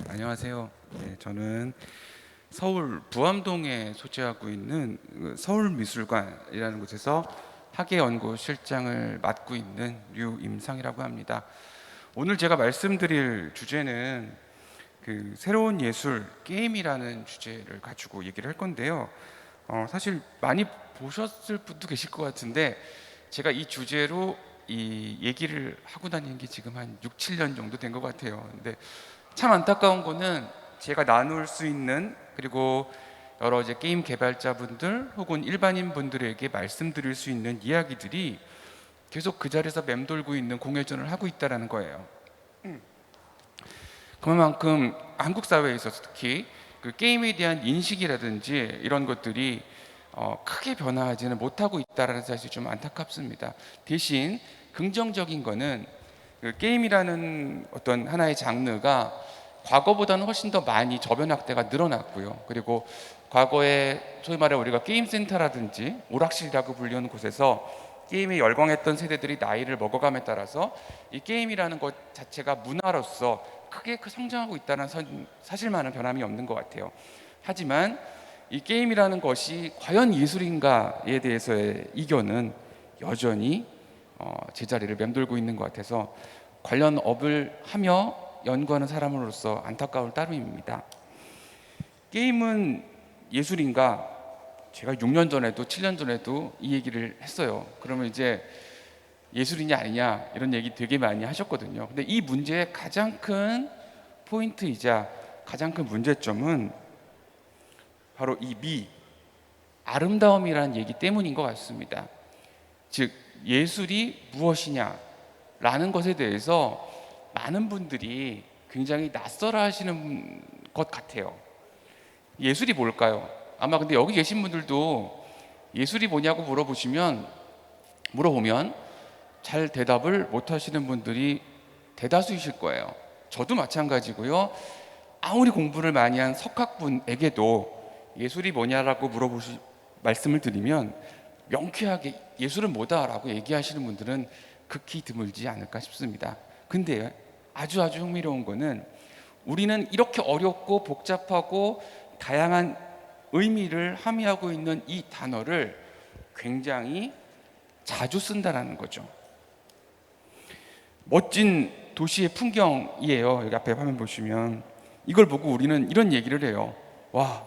안녕하세요. 네, 저는 서울 부암동에 소재하고 있는 서울미술관이라는 곳에서 학예연구실장을 맡고 있는 류임상이라고 합니다. 오늘 제가 말씀드릴 주제는 새로운 예술, 게임이라는 주제를 가지고 얘기를 할 건데요. 사실 많이 보셨을 분도 계실 것 같은데 제가 이 주제로 이 얘기를 하고 다니는 게 지금 한 6, 7년 정도 된 것 같아요. 근데 참 안타까운 거는 제가 나눌 수 있는, 그리고 여러 이제 게임 개발자분들 혹은 일반인 분들에게 말씀드릴 수 있는 이야기들이 계속 그 자리에서 맴돌고 있는 공회전을 하고 있다는 거예요. 그만큼 한국 사회에 있어서 특히 그 게임에 대한 인식이라든지 이런 것들이 크게 변화하지는 못하고 있다는 사실이 좀 안타깝습니다. 대신 긍정적인 거는 그 게임이라는 어떤 하나의 장르가 과거보다는 훨씬 더 많이 저변 확대가 늘어났고요. 그리고 과거에 소위 말해 우리가 게임 센터라든지 오락실이라고 불리는 곳에서 게임에 열광했던 세대들이 나이를 먹어감에 따라서 이 게임이라는 것 자체가 문화로서 크게 성장하고 있다는 사실만은 변함이 없는 것 같아요. 하지만 이 게임이라는 것이 과연 예술인가에 대해서의 이견은 여전히 제자리를 맴돌고 있는 것 같아서 관련 업을 하며 연구하는 사람으로서 안타까울 따름입니다. 게임은 예술인가? 제가 6년 전에도 7년 전에도 이 얘기를 했어요. 그러면 이제 예술이냐 아니냐 이런 얘기 되게 많이 하셨거든요. 근데 이 문제의 가장 큰 포인트이자 가장 큰 문제점은 바로 이 아름다움이라는 얘기 때문인 것 같습니다. 즉 예술이 무엇이냐라는 것에 대해서 많은 분들이 굉장히 낯설어 하시는 것 같아요. 예술이 뭘까요? 아마 근데 여기 계신 분들도 예술이 뭐냐고 물어보면 잘 대답을 못 하시는 분들이 대다수이실 거예요. 저도 마찬가지고요. 아무리 공부를 많이 한 석학분에게도 예술이 뭐냐라고 말씀을 드리면 명쾌하게 예술은 뭐다라고 얘기하시는 분들은 극히 드물지 않을까 싶습니다. 근데 아주 흥미로운 거는 우리는 이렇게 어렵고 복잡하고 다양한 의미를 함의하고 있는 이 단어를 굉장히 자주 쓴다라는 거죠. 멋진 도시의 풍경이에요. 여기 앞에 화면 보시면 이걸 보고 우리는 이런 얘기를 해요. 와,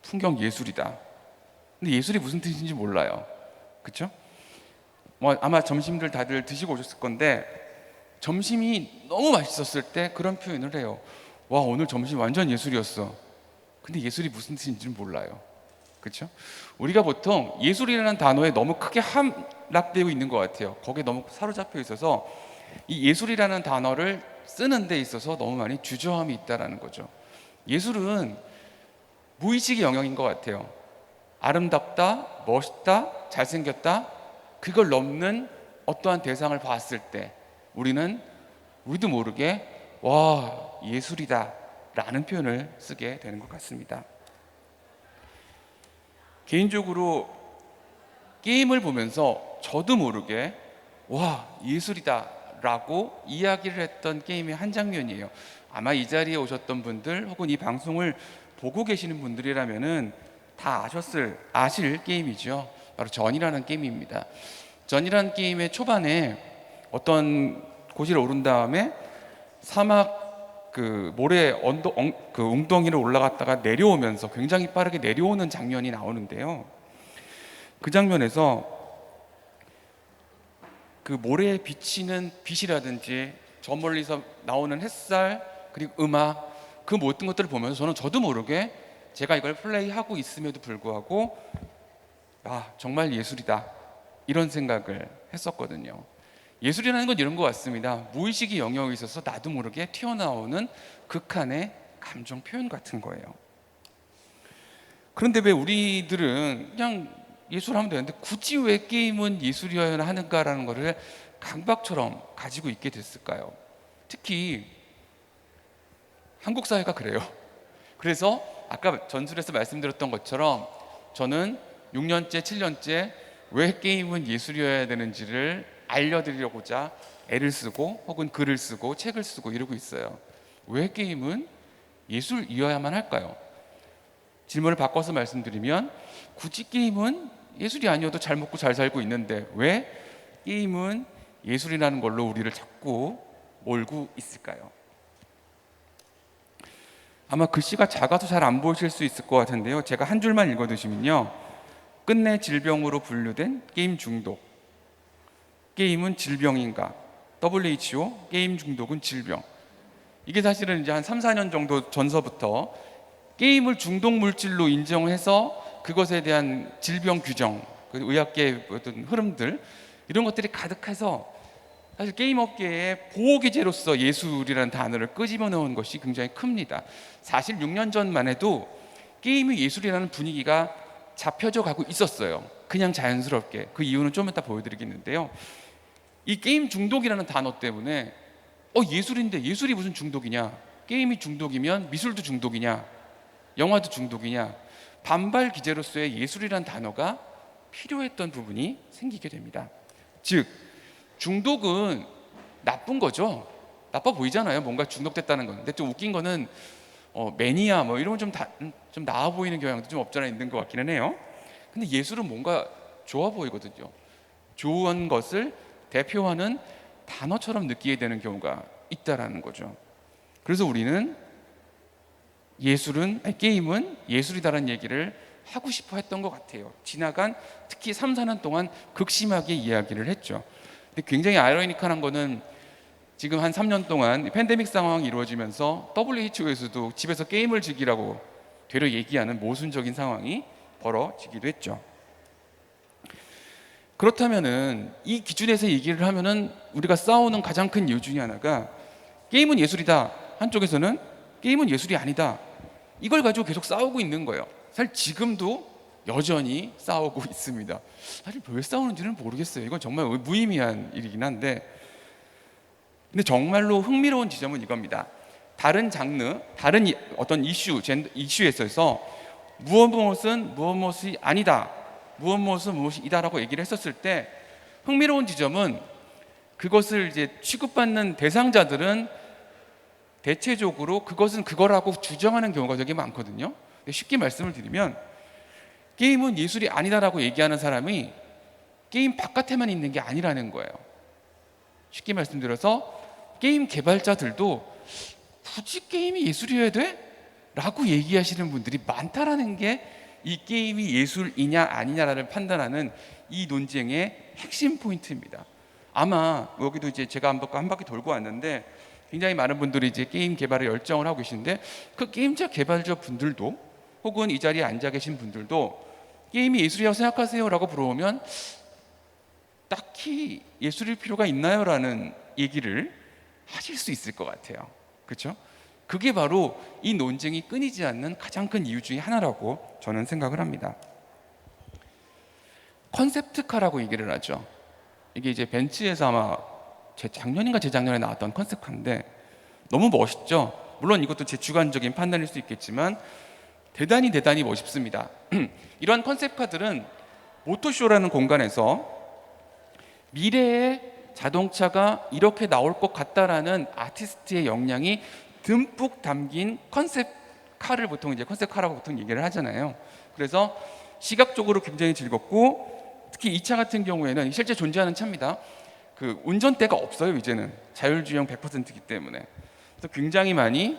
풍경 예술이다. 근데 예술이 무슨 뜻인지 몰라요. 그렇죠? 아마 점심들 다들 드시고 오셨을 건데 점심이 너무 맛있었을 때 그런 표현을 해요. 와, 오늘 점심 완전 예술이었어. 근데 예술이 무슨 뜻인지는 몰라요. 그렇죠? 우리가 보통 예술이라는 단어에 너무 크게 함락되어 있는 것 같아요. 거기에 너무 사로잡혀 있어서 이 예술이라는 단어를 쓰는 데 있어서 너무 많이 주저함이 있다는 거죠. 예술은 무의식의 영역인 것 같아요. 아름답다, 멋있다, 잘생겼다, 그걸 넘는 어떠한 대상을 봤을 때 우리도 모르게 와, 예술이다 라는 표현을 쓰게 되는 것 같습니다. 개인적으로 게임을 보면서 저도 모르게 와, 예술이다 라고 이야기를 했던 게임의 한 장면이에요. 아마 이 자리에 오셨던 분들 혹은 이 방송을 보고 계시는 분들이라면은 다 아실 게임이죠. 바로 전이라는 게임입니다. 전이라는 게임의 초반에 어떤 고지를 오른 다음에 사막 모래 웅덩이를 올라갔다가 내려오면서 굉장히 빠르게 내려오는 장면이 나오는데요. 그 장면에서 그 모래에 비치는 빛이라든지 저 멀리서 나오는 햇살 그리고 음악, 그 모든 것들을 보면서 저도 모르게 제가 이걸 플레이하고 있음에도 불구하고 정말 예술이다 이런 생각을 했었거든요. 예술이라는 건 이런 것 같습니다. 무의식의 영역에 있어서 나도 모르게 튀어나오는 극한의 감정 표현 같은 거예요. 그런데 왜 우리들은 그냥 예술하면 되는데 굳이 왜 게임은 예술이어야 하는가라는 것을 강박처럼 가지고 있게 됐을까요? 특히 한국 사회가 그래요. 그래서 아까 전술에서 말씀드렸던 것처럼 저는 6년째, 7년째 왜 게임은 예술이어야 되는지를 알려드리려고자 애를 쓰고 혹은 글을 쓰고 책을 쓰고 이러고 있어요. 왜 게임은 예술이어야만 할까요? 질문을 바꿔서 말씀드리면 굳이 게임은 예술이 아니어도 잘 먹고 잘 살고 있는데 왜 게임은 예술이라는 걸로 우리를 자꾸 몰고 있을까요? 아마 글씨가 작아서 잘 안 보이실 수 있을 것 같은데요. 제가 한 줄만 읽어두시면요. 끝내 질병으로 분류된 게임 중독. 게임은 질병인가? WHO 게임 중독은 질병. 이게 사실은 이제 한 3, 4년 정도 전서부터 게임을 중독 물질로 인정해서 그것에 대한 질병 규정, 그 의학계의 어떤 흐름들 이런 것들이 가득해서 사실 게임 업계의 보호 기제로서 예술이라는 단어를 끄집어 넣은 것이 굉장히 큽니다. 사실 6년 전만 해도 게임이 예술이라는 분위기가 잡혀져 가고 있었어요. 그냥 자연스럽게. 그 이유는 좀 이따 보여드리겠는데요. 이 게임 중독이라는 단어 때문에 예술인데 예술이 무슨 중독이냐? 게임이 중독이면 미술도 중독이냐? 영화도 중독이냐? 반발 기제로서의 예술이라는 단어가 필요했던 부분이 생기게 됩니다. 즉 중독은 나쁜 거죠. 나빠 보이잖아요. 뭔가 중독됐다는 건. 근데 좀 웃긴 거는 매니아 뭐 이런 건 좀 나아 보이는 경향도 좀 없잖아 있는 것 같기는 해요. 근데 예술은 뭔가 좋아 보이거든요. 좋은 것을 대표하는 단어처럼 느끼게 되는 경우가 있다라는 거죠. 그래서 우리는 게임은 예술이다라는 얘기를 하고 싶어 했던 것 같아요. 지나간 특히 3, 4년 동안 극심하게 이야기를 했죠. 근데 굉장히 아이러니컬한 거는 지금 한 3년 동안 팬데믹 상황이 이루어지면서 WHO에서도 집에서 게임을 즐기라고 되려 얘기하는 모순적인 상황이 벌어지기도 했죠. 그렇다면은 이 기준에서 얘기를 하면은 우리가 싸우는 가장 큰 이유 중에 하나가 게임은 예술이다. 한쪽에서는 게임은 예술이 아니다. 이걸 가지고 계속 싸우고 있는 거예요. 사실 지금도 여전히 싸우고 있습니다. 사실 왜 싸우는지는 모르겠어요. 이건 정말 무의미한 일이긴 한데, 근데 정말로 흥미로운 지점은 이겁니다. 다른 장르, 다른 어떤 이슈에 있어서 무엇이 아니다, 무엇이 이다라고 얘기를 했었을 때 흥미로운 지점은 그것을 이제 취급받는 대상자들은 대체적으로 그것은 그거라고 주장하는 경우가 되게 많거든요. 쉽게 말씀을 드리면 게임은 예술이 아니다라고 얘기하는 사람이 게임 바깥에만 있는 게 아니라는 거예요. 쉽게 말씀드려서 게임 개발자들도 굳이 게임이 예술이어야 돼? 라고 얘기하시는 분들이 많다라는 게 이 게임이 예술이냐 아니냐를 판단하는 이 논쟁의 핵심 포인트입니다. 아마 여기도 이제 제가 한 바퀴 돌고 왔는데 굉장히 많은 분들이 이제 게임 개발에 열정을 하고 계시는데 그 게임자 개발자 분들도 혹은 이 자리에 앉아 계신 분들도 게임이 예술이라고 생각하세요? 라고 물어보면 딱히 예술일 필요가 있나요? 라는 얘기를 하실 수 있을 것 같아요. 그렇죠? 그게 바로 이 논쟁이 끊이지 않는 가장 큰 이유 중에 하나라고 저는 생각을 합니다. 컨셉트카라고 얘기를 하죠. 이게 이제 벤츠에서 아마 작년인가 재작년에 나왔던 컨셉카인데 너무 멋있죠. 물론 이것도 제 주관적인 판단일 수 있겠지만 대단히 멋있습니다. 이러한 컨셉카들은 모터쇼라는 공간에서 미래의 자동차가 이렇게 나올 것 같다라는 아티스트의 역량이 듬뿍 담긴 컨셉카를 보통 이제 컨셉카라고 보통 얘기를 하잖아요. 그래서 시각적으로 굉장히 즐겁고 특히 이 차 같은 경우에는 실제 존재하는 차입니다. 그 운전대가 없어요. 이제는 자율주행 100%이기 때문에. 그래서 굉장히 많이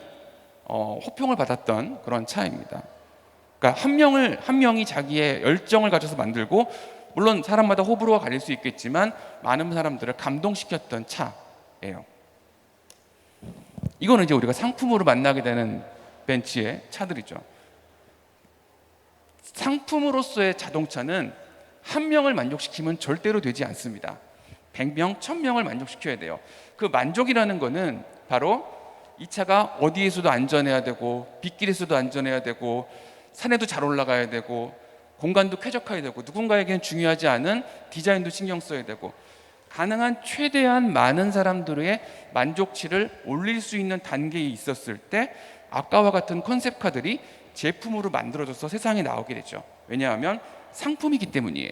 호평을 받았던 그런 차입니다. 그러니까 한 명이 자기의 열정을 가져서 만들고 물론 사람마다 호불호가 갈릴 수 있겠지만 많은 사람들을 감동시켰던 차예요. 이거는 이제 우리가 상품으로 만나게 되는 벤츠의 차들이죠. 상품으로서의 자동차는 한 명을 만족시키면 절대로 되지 않습니다. 100명, 1000명을 만족시켜야 돼요. 그 만족이라는 거는 바로 이 차가 어디에서도 안전해야 되고 빗길에서도 안전해야 되고 산에도 잘 올라가야 되고 공간도 쾌적해야 되고 누군가에게는 중요하지 않은 디자인도 신경 써야 되고 가능한 최대한 많은 사람들의 만족치를 올릴 수 있는 단계에 있었을 때 아까와 같은 컨셉카들이 제품으로 만들어져서 세상에 나오게 되죠. 왜냐하면 상품이기 때문이에요.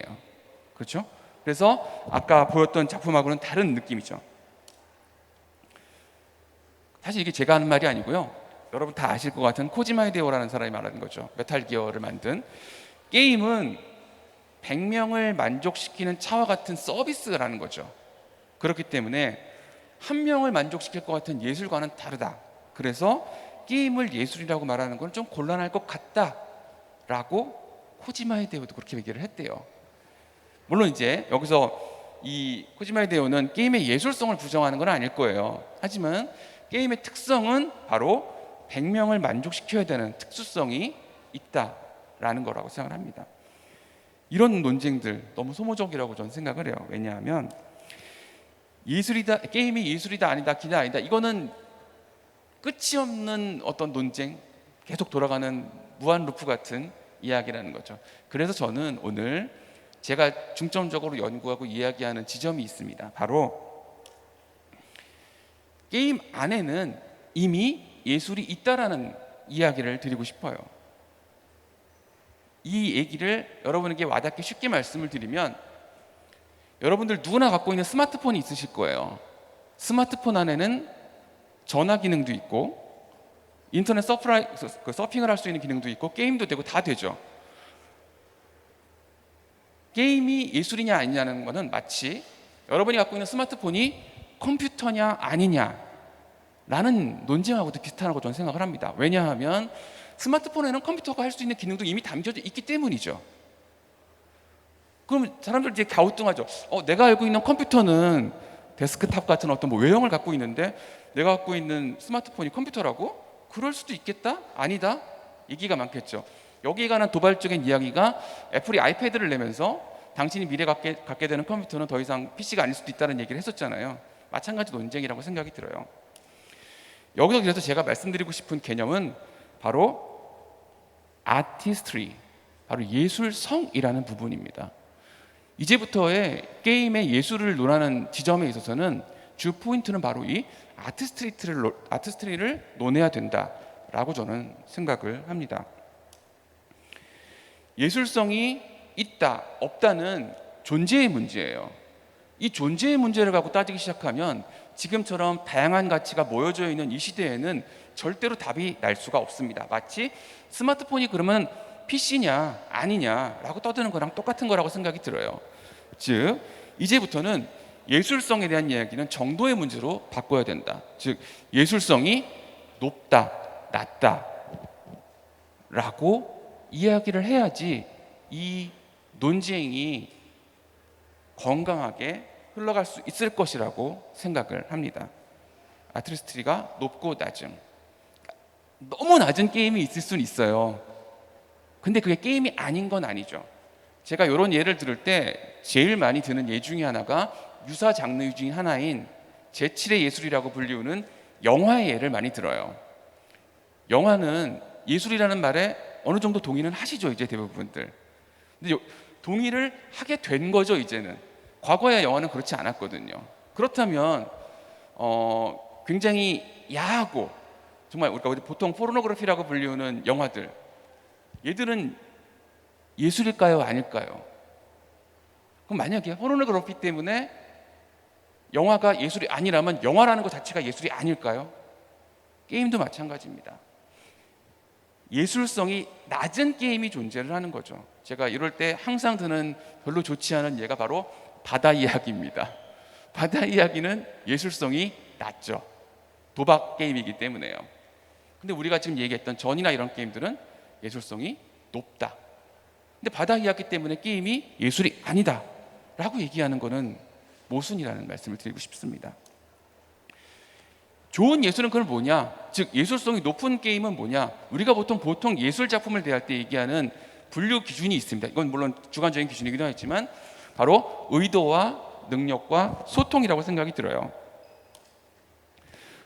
그렇죠? 그래서 아까 보였던 작품하고는 다른 느낌이죠. 사실 이게 제가 하는 말이 아니고요. 여러분 다 아실 것 같은 코지마 히데오라는 사람이 말하는 거죠. 메탈 기어를 만든. 게임은 100명을 만족시키는 차와 같은 서비스라는 거죠. 그렇기 때문에 한 명을 만족시킬 것 같은 예술과는 다르다. 그래서 게임을 예술이라고 말하는 건 좀 곤란할 것 같다라고 코지마 히데오도 그렇게 얘기를 했대요. 물론 이제 여기서 이 코지마 히데오는 게임의 예술성을 부정하는 건 아닐 거예요. 하지만 게임의 특성은 바로 100명을 만족시켜야 되는 특수성이 있다라는 거라고 생각을 합니다. 이런 논쟁들 너무 소모적이라고 저는 생각을 해요. 왜냐하면 예술이다, 게임이 예술이다 아니다, 기다 아니다, 이거는 끝이 없는 어떤 논쟁, 계속 돌아가는 무한 루프 같은 이야기라는 거죠. 그래서 저는 오늘 제가 중점적으로 연구하고 이야기하는 지점이 있습니다. 바로 게임 안에는 이미 예술이 있다라는 이야기를 드리고 싶어요. 이 얘기를 여러분에게 와닿게 쉽게 말씀을 드리면, 여러분들 누구나 갖고 있는 스마트폰이 있으실 거예요. 스마트폰 안에는 전화 기능도 있고 인터넷 서핑을 할 수 있는 기능도 있고 게임도 되고 다 되죠. 게임이 예술이냐 아니냐는 것은 마치 여러분이 갖고 있는 스마트폰이 컴퓨터냐 아니냐 라는 논쟁하고도 비슷하다고 저는 생각을 합니다. 왜냐하면 스마트폰에는 컴퓨터가 할 수 있는 기능도 이미 담겨져 있기 때문이죠. 그럼 사람들 이제 갸우뚱하죠. 내가 알고 있는 컴퓨터는 데스크탑 같은 어떤 뭐 외형을 갖고 있는데 내가 갖고 있는 스마트폰이 컴퓨터라고? 그럴 수도 있겠다? 아니다? 얘기가 많겠죠. 여기에 관한 도발적인 이야기가 애플이 아이패드를 내면서 당신이 미래 갖게 되는 컴퓨터는 더 이상 PC가 아닐 수도 있다는 얘기를 했었잖아요. 마찬가지 논쟁이라고 생각이 들어요. 여기서 그래서 제가 말씀드리고 싶은 개념은 바로 아티스트리, 바로 예술성이라는 부분입니다. 이제부터의 게임의 예술을 논하는 지점에 있어서는 주 포인트는 바로 이 아티스트리를 논해야 된다라고 저는 생각을 합니다. 예술성이 있다, 없다는 존재의 문제예요. 이 존재의 문제를 갖고 따지기 시작하면 지금처럼 다양한 가치가 모여져 있는 이 시대에는 절대로 답이 날 수가 없습니다. 마치 스마트폰이 그러면 PC냐 아니냐라고 떠드는 거랑 똑같은 거라고 생각이 들어요. 즉 이제부터는 예술성에 대한 이야기는 정도의 문제로 바꿔야 된다. 즉 예술성이 높다, 낮다 라고 이야기를 해야지 이 논쟁이 건강하게 흘러갈 수 있을 것이라고 생각을 합니다. 아티스트리가 높고 낮음, 너무 낮은 게임이 있을 수는 있어요. 근데 그게 게임이 아닌 건 아니죠. 제가 이런 예를 들을 때 제일 많이 드는 예 중에 하나가 유사 장르 중에 하나인 제7의 예술이라고 불리우는 영화의 예를 많이 들어요. 영화는 예술이라는 말에 어느 정도 동의는 하시죠, 이제 대부분들. 근데 동의를 하게 된 거죠, 이제는. 과거의 영화는 그렇지 않았거든요. 그렇다면 굉장히 야하고 정말 우리가 보통 포르노그래피라고 불리우는 영화들, 얘들은 예술일까요, 아닐까요? 그럼 만약에 포르노그래피 때문에 영화가 예술이 아니라면 영화라는 것 자체가 예술이 아닐까요? 게임도 마찬가지입니다. 예술성이 낮은 게임이 존재를 하는 거죠. 제가 이럴 때 항상 드는 별로 좋지 않은 예가 바로 바다 이야기입니다. 바다 이야기는 예술성이 낮죠. 도박 게임이기 때문에요. 근데 우리가 지금 얘기했던 전이나 이런 게임들은 예술성이 높다. 근데 바다 이야기 때문에 게임이 예술이 아니다 라고 얘기하는 거는 모순이라는 말씀을 드리고 싶습니다. 좋은 예술은 그건 뭐냐? 즉 예술성이 높은 게임은 뭐냐? 우리가 보통 예술 작품을 대할 때 얘기하는 분류 기준이 있습니다. 이건 물론 주관적인 기준이기도 하지만 바로 의도와 능력과 소통이라고 생각이 들어요.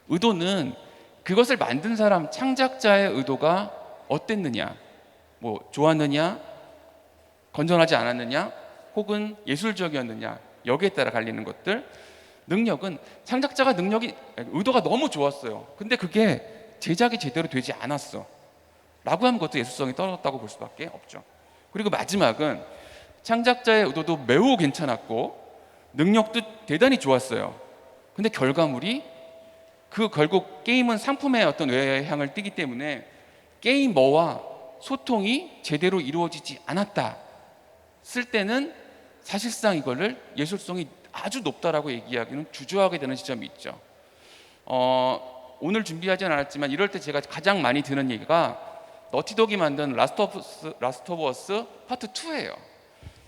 의도는 그것을 만든 사람, 창작자의 의도가 어땠느냐, 뭐 좋았느냐, 건전하지 않았느냐, 혹은 예술적이었느냐, 여기에 따라 갈리는 것들. 능력은 창작자가 의도가 너무 좋았어요. 근데 그게 제작이 제대로 되지 않았어 라고 하는 것도 예술성이 떨어졌다고 볼 수밖에 없죠. 그리고 마지막은 창작자의 의도도 매우 괜찮았고 능력도 대단히 좋았어요. 근데 결과물이 그 결국 게임은 상품의 어떤 외향을 띠기 때문에 게이머와 소통이 제대로 이루어지지 않았다 쓸 때는 사실상 이거를 예술성이 아주 높다라고 얘기하기는 주저하게 되는 지점이 있죠. 오늘 준비하진 않았지만 이럴 때 제가 가장 많이 드는 얘기가 너티독이 만든 라스트 오브 어스 파트 2예요.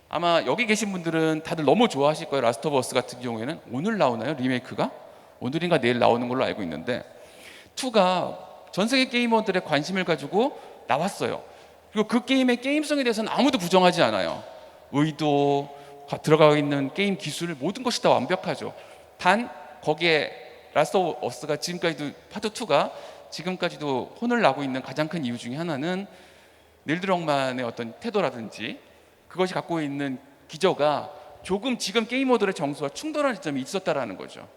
아마 여기 계신 분들은 다들 너무 좋아하실 거예요. 라스트 오브 어스 같은 경우에는 오늘 나오나요? 리메이크가? 오늘인가 내일 나오는 걸로 알고 있는데 2가 전 세계 게이머들의 관심을 가지고 나왔어요. 그리고 그 게임의 게임성에 대해서는 아무도 부정하지 않아요. 의도, 들어가 있는 게임 기술 모든 것이 다 완벽하죠. 단 거기에 라스트 오브 어스가 지금까지도 파트 2가 지금까지도 혼을 나고 있는 가장 큰 이유 중에 하나는 닐 드럭만의 어떤 태도라든지 그것이 갖고 있는 기저가 조금 지금 게이머들의 정서와 충돌하는 지점이 있었다라는 거죠.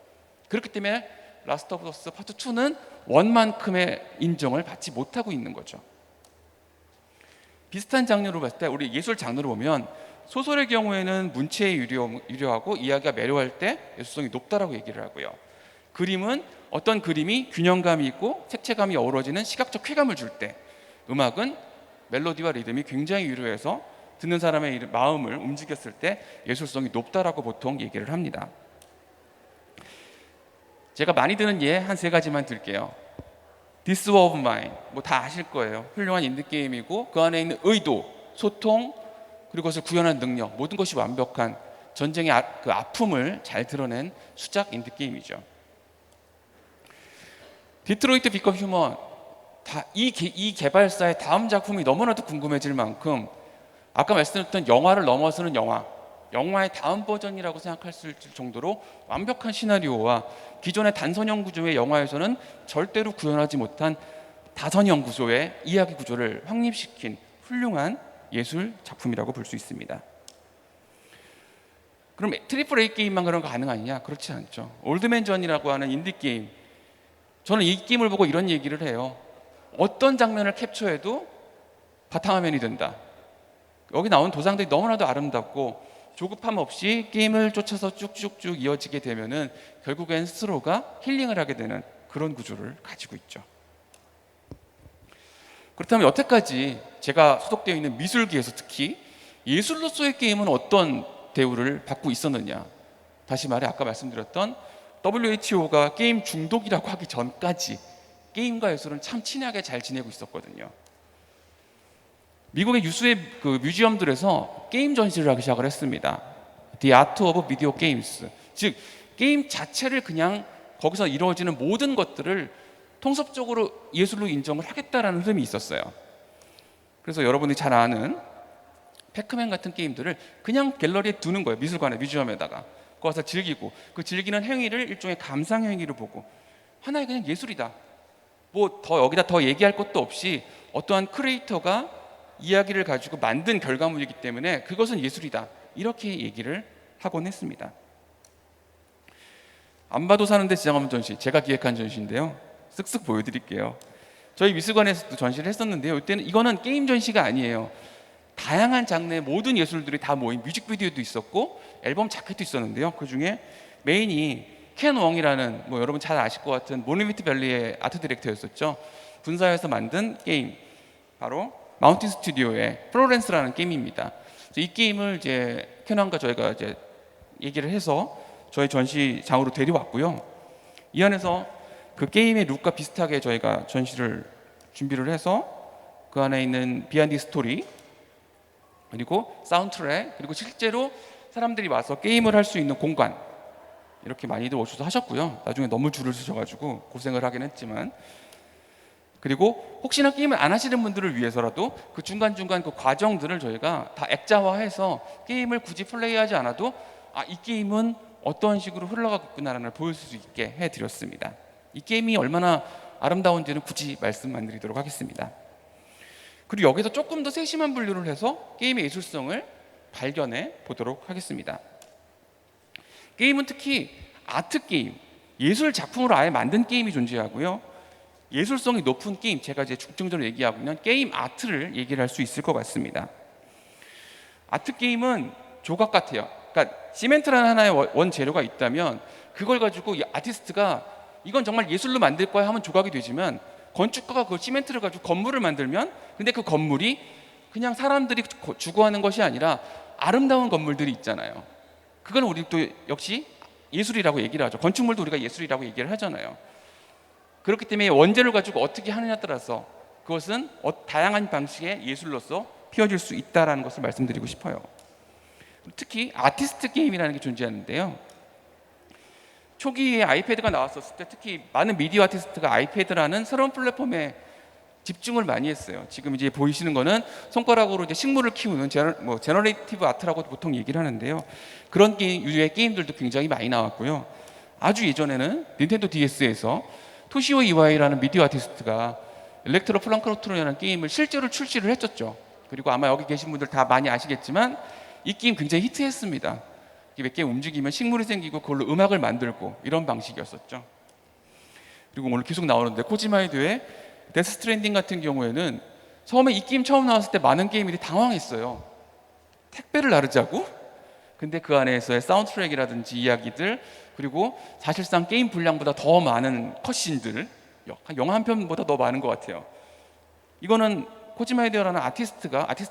그렇기 때문에 라스트 오브 어스 파트 2는 원만큼의 인정을 받지 못하고 있는 거죠. 비슷한 장르로 봤을 때 우리 예술 장르로 보면 소설의 경우에는 문체에 유리하고 이야기가 매료할 때 예술성이 높다라고 얘기를 하고요. 그림은 어떤 그림이 균형감이 있고 색채감이 어우러지는 시각적 쾌감을 줄 때, 음악은 멜로디와 리듬이 굉장히 유려해서 듣는 사람의 마음을 움직였을 때 예술성이 높다라고 보통 얘기를 합니다. 제가 많이 드는 예 한 세 가지만 들게요. This War of Mine, 뭐 다 아실 거예요. 훌륭한 인디게임이고 그 안에 있는 의도, 소통, 그리고 그것을 구현한 능력, 모든 것이 완벽한 전쟁의 그 아픔을 잘 드러낸 수작 인디게임이죠. 디트로이트 비컴 휴먼, 이 개발사의 다음 작품이 너무나도 궁금해질 만큼 아까 말씀드렸던 영화를 넘어서는 영화의 다음 버전이라고 생각할 수 있을 정도로 완벽한 시나리오와 기존의 단선형 구조의 영화에서는 절대로 구현하지 못한 다선형 구조의 이야기 구조를 확립시킨 훌륭한 예술 작품이라고 볼 수 있습니다. 그럼 트리플 A 게임만 그런 거 가능하냐? 그렇지 않죠. 올드맨 전이라고 하는 인디게임, 저는 이 게임을 보고 이런 얘기를 해요. 어떤 장면을 캡처해도 바탕화면이 된다. 여기 나온 도상들이 너무나도 아름답고 조급함 없이 게임을 쫓아서 쭉쭉쭉 이어지게 되면은 결국엔 스스로가 힐링을 하게 되는 그런 구조를 가지고 있죠. 그렇다면 여태까지 제가 소속되어 있는 미술계에서 특히 예술로서의 게임은 어떤 대우를 받고 있었느냐? 다시 말해 아까 말씀드렸던 WHO가 게임 중독이라고 하기 전까지 게임과 예술은 참 친하게 잘 지내고 있었거든요. 미국의 유수의 그 뮤지엄들에서 게임 전시를 하기 시작을 했습니다. The Art of Video Games, 즉 게임 자체를 그냥 거기서 이루어지는 모든 것들을 통섭적으로 예술로 인정을 하겠다라는 흐름이 있었어요. 그래서 여러분이 잘 아는 패크맨 같은 게임들을 그냥 갤러리에 두는 거예요. 미술관에, 뮤지엄에다가 거기서 즐기고, 그 즐기는 행위를 일종의 감상 행위로 보고 하나의 그냥 예술이다. 뭐 더 여기다 더 얘기할 것도 없이 어떠한 크리에이터가 이야기를 가지고 만든 결과물이기 때문에 그것은 예술이다. 이렇게 얘기를 하곤 했습니다. 안 봐도 사는데 지장하면 전시, 제가 기획한 전시인데요. 쓱쓱 보여드릴게요. 저희 미술관에서도 전시를 했었는데요. 이때는 이거는 게임 전시가 아니에요. 다양한 장르의 모든 예술들이 다 모인 뮤직비디오도 있었고 앨범 자켓도 있었는데요. 그 중에 메인이 켄 웡이라는, 뭐 여러분 잘 아실 것 같은 모니미트 밸리의 아트 디렉터였었죠. 분사에서 만든 게임, 바로 마운틴 스튜디오의 플로렌스라는 게임입니다. 이 게임을 이제 켄 왕과 저희가 이제 얘기를 해서 저희 전시장으로 데려왔고요. 이 안에서 그 게임의 룩과 비슷하게 저희가 전시를 준비를 해서 그 안에 있는 비하인드 스토리, 그리고 사운드트랙, 그리고 실제로 사람들이 와서 게임을 할 수 있는 공간, 이렇게 많이들 오셔서 하셨고요. 나중에 너무 줄을 서셔가지고 고생을 하긴 했지만, 그리고 혹시나 게임을 안 하시는 분들을 위해서라도 그 중간중간 그 과정들을 저희가 다 액자화해서 게임을 굳이 플레이하지 않아도 이 게임은 어떤 식으로 흘러가겠구나라는 걸 보여줄 수 있게 해드렸습니다. 이 게임이 얼마나 아름다운지는 굳이 말씀 안 드리도록 하겠습니다. 그리고 여기서 조금 더 세심한 분류를 해서 게임의 예술성을 발견해 보도록 하겠습니다. 게임은 특히 아트 게임, 예술 작품으로 아예 만든 게임이 존재하고요. 예술성이 높은 게임, 제가 이제 중점적으로 얘기하고 있는 게임 아트를 얘기를 할 수 있을 것 같습니다. 아트 게임은 조각 같아요. 그러니까 시멘트라는 하나의 원 재료가 있다면 그걸 가지고 이 아티스트가 이건 정말 예술로 만들 거야 하면 조각이 되지만, 건축가가 그 시멘트를 가지고 건물을 만들면, 근데 그 건물이 그냥 사람들이 주거하는 것이 아니라 아름다운 건물들이 있잖아요. 그걸 우리 또 역시 예술이라고 얘기를 하죠. 건축물도 우리가 예술이라고 얘기를 하잖아요. 그렇기 때문에 원재료를 가지고 어떻게 하느냐에 따라서 그것은 다양한 방식의 예술로서 피어질 수 있다는 것을 말씀드리고 싶어요. 특히 아티스트 게임이라는 게 존재하는데요. 초기에 아이패드가 나왔었을 때 특히 많은 미디어 아티스트가 아이패드라는 새로운 플랫폼에 집중을 많이 했어요. 지금 이제 보이시는 거는 손가락으로 이제 식물을 키우는 제너레이티브 아트라고 보통 얘기를 하는데요. 그런 유의 게임들도 굉장히 많이 나왔고요. 아주 예전에는 닌텐도 DS에서 토시오 이와이라는 미디어 아티스트가 엘렉트로 플랑크로트론이라는 게임을 실제로 출시를 했었죠. 그리고 아마 여기 계신 분들 다 많이 아시겠지만 이 게임 굉장히 히트했습니다. 몇 개 움직이면 식물이 생기고 그걸로 음악을 만들고 이런 방식이었었죠. 그리고 오늘 계속 나오는데 코지마 히데오의 데스 스트랜딩 같은 경우에는 처음에 이 게임 처음 나왔을 때 많은 게임들이 당황했어요. 택배를 나르자고? 근데 그 안에서의 사운드 트랙이라든지 이야기들, 그리고 사실상 게임 분량보다 더 많은 컷신들, 영화 한 편보다 더 많은 것 같아요. 이거는 코지마 히데오라는 아티스트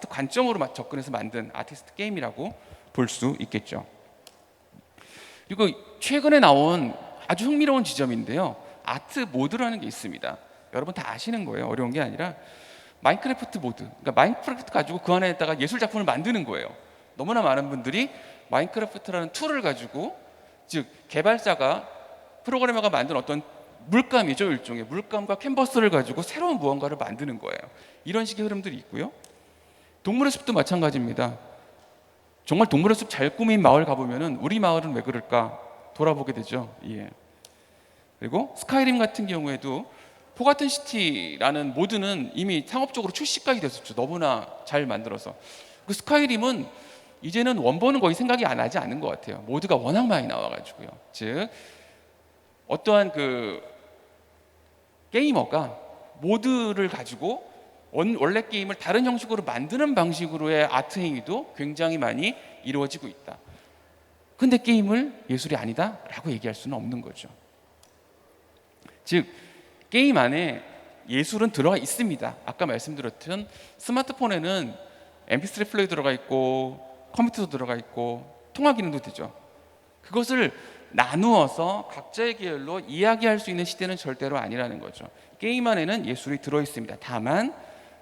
관점으로 접근해서 만든 아티스트 게임이라고 볼 수 있겠죠. 그리고 최근에 나온 아주 흥미로운 지점인데요. 아트 모드라는 게 있습니다. 여러분 다 아시는 거예요. 어려운 게 아니라 마인크래프트 모드. 그러니까 마인크래프트 가지고 그 안에다가 예술 작품을 만드는 거예요. 너무나 많은 분들이 마인크래프트라는 툴을 가지고, 즉 개발자가 프로그래머가 만든 어떤 물감이죠. 일종의 물감과 캔버스를 가지고 새로운 무언가를 만드는 거예요. 이런 식의 흐름들이 있고요. 동물의 숲도 마찬가지입니다. 정말 동물의 숲 잘 꾸민 마을 가보면은 우리 마을은 왜 그럴까 돌아보게 되죠. 예. 그리고 스카이림 같은 경우에도 포가튼 시티라는 모드는 이미 상업적으로 출시까지 됐었죠. 너무나 잘 만들어서. 그 스카이림은 이제는 원본은 거의 생각이 안 나지 않는 것 같아요. 모드가 워낙 많이 나와가지고요. 즉 어떠한 그 게이머가 모드를 가지고 원래 게임을 다른 형식으로 만드는 방식으로의 아트 행위도 굉장히 많이 이루어지고 있다. 근데 게임을 예술이 아니다 라고 얘기할 수는 없는 거죠. 즉 게임 안에 예술은 들어가 있습니다. 아까 말씀드렸던 스마트폰에는 mp3 플레이 들어가 있고 컴퓨터도 들어가 있고 통화 기능도 되죠. 그것을 나누어서 각자의 계열로 이야기할 수 있는 시대는 절대로 아니라는 거죠. 게임 안에는 예술이 들어 있습니다. 다만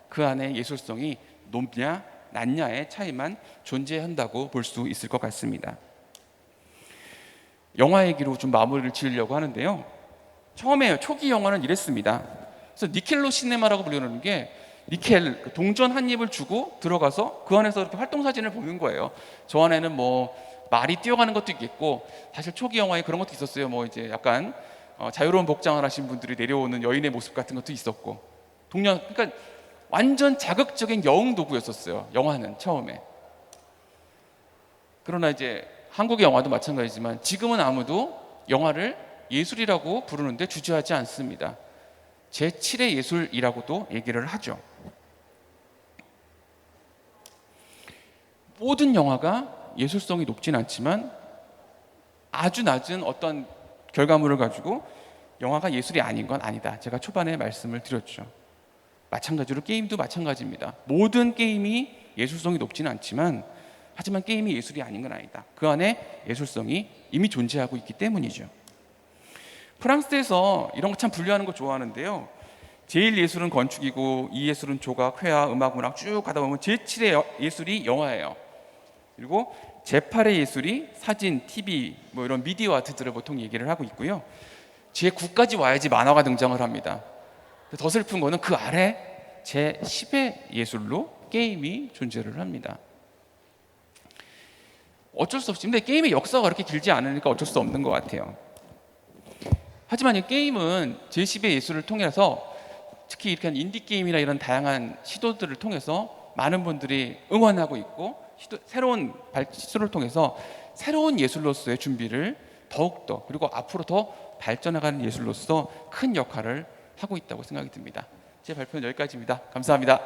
그 안에 예술성이 높냐 낮냐의 차이만 존재한다고 볼 수 있을 것 같습니다. 영화 얘기로 좀 마무리를 지으려고 하는데요. 처음에 초기 영화는 이랬습니다. 그래서 니켈로 시네마라고 불리는 게 니켈 동전 한 입을 주고 들어가서 그 안에서 이렇게 활동 사진을 보는 거예요. 저 안에는 뭐 말이 뛰어가는 것도 있겠고, 사실 초기 영화에 그런 것도 있었어요. 뭐 이제 약간 자유로운 복장을 하신 분들이 내려오는 여인의 모습 같은 것도 있었고, 그러니까 완전 자극적인 여응 도구였었어요. 영화는 처음에. 그러나 이제 한국의 영화도 마찬가지지만 지금은 아무도 영화를 예술이라고 부르는데 주저하지 않습니다. 제7의 예술이라고도 얘기를 하죠. 모든 영화가 예술성이 높진 않지만 아주 낮은 어떤 결과물을 가지고 영화가 예술이 아닌 건 아니다. 제가 초반에 말씀을 드렸죠. 마찬가지로 게임도 마찬가지입니다. 모든 게임이 예술성이 높지는 않지만 하지만 게임이 예술이 아닌 건 아니다. 그 안에 예술성이 이미 존재하고 있기 때문이죠. 프랑스에서 이런 거 참 분류하는 거 좋아하는데요. 제1예술은 건축이고 2예술은 조각, 회화, 음악, 문학 쭉 가다 보면 제7의 예술이 영화예요. 그리고 제8의 예술이 사진, TV 뭐 이런 미디어 아트들을 보통 얘기를 하고 있고요. 제9까지 와야지 만화가 등장을 합니다. 더 슬픈 거는 그 아래 제10의 예술로 게임이 존재를 합니다. 어쩔 수 없이, 근데 게임의 역사가 그렇게 길지 않으니까 어쩔 수 없는 것 같아요. 하지만 이 게임은 제10의 예술을 통해서 특히 이렇게 인디게임이나 이런 다양한 시도들을 통해서 많은 분들이 응원하고 있고, 새로운 시도를 통해서 새로운 예술로서의 준비를 더욱더, 그리고 앞으로 더 발전해가는 예술로서 큰 역할을 하고 있다고 생각이 듭니다. 제 발표는 여기까지입니다. 감사합니다.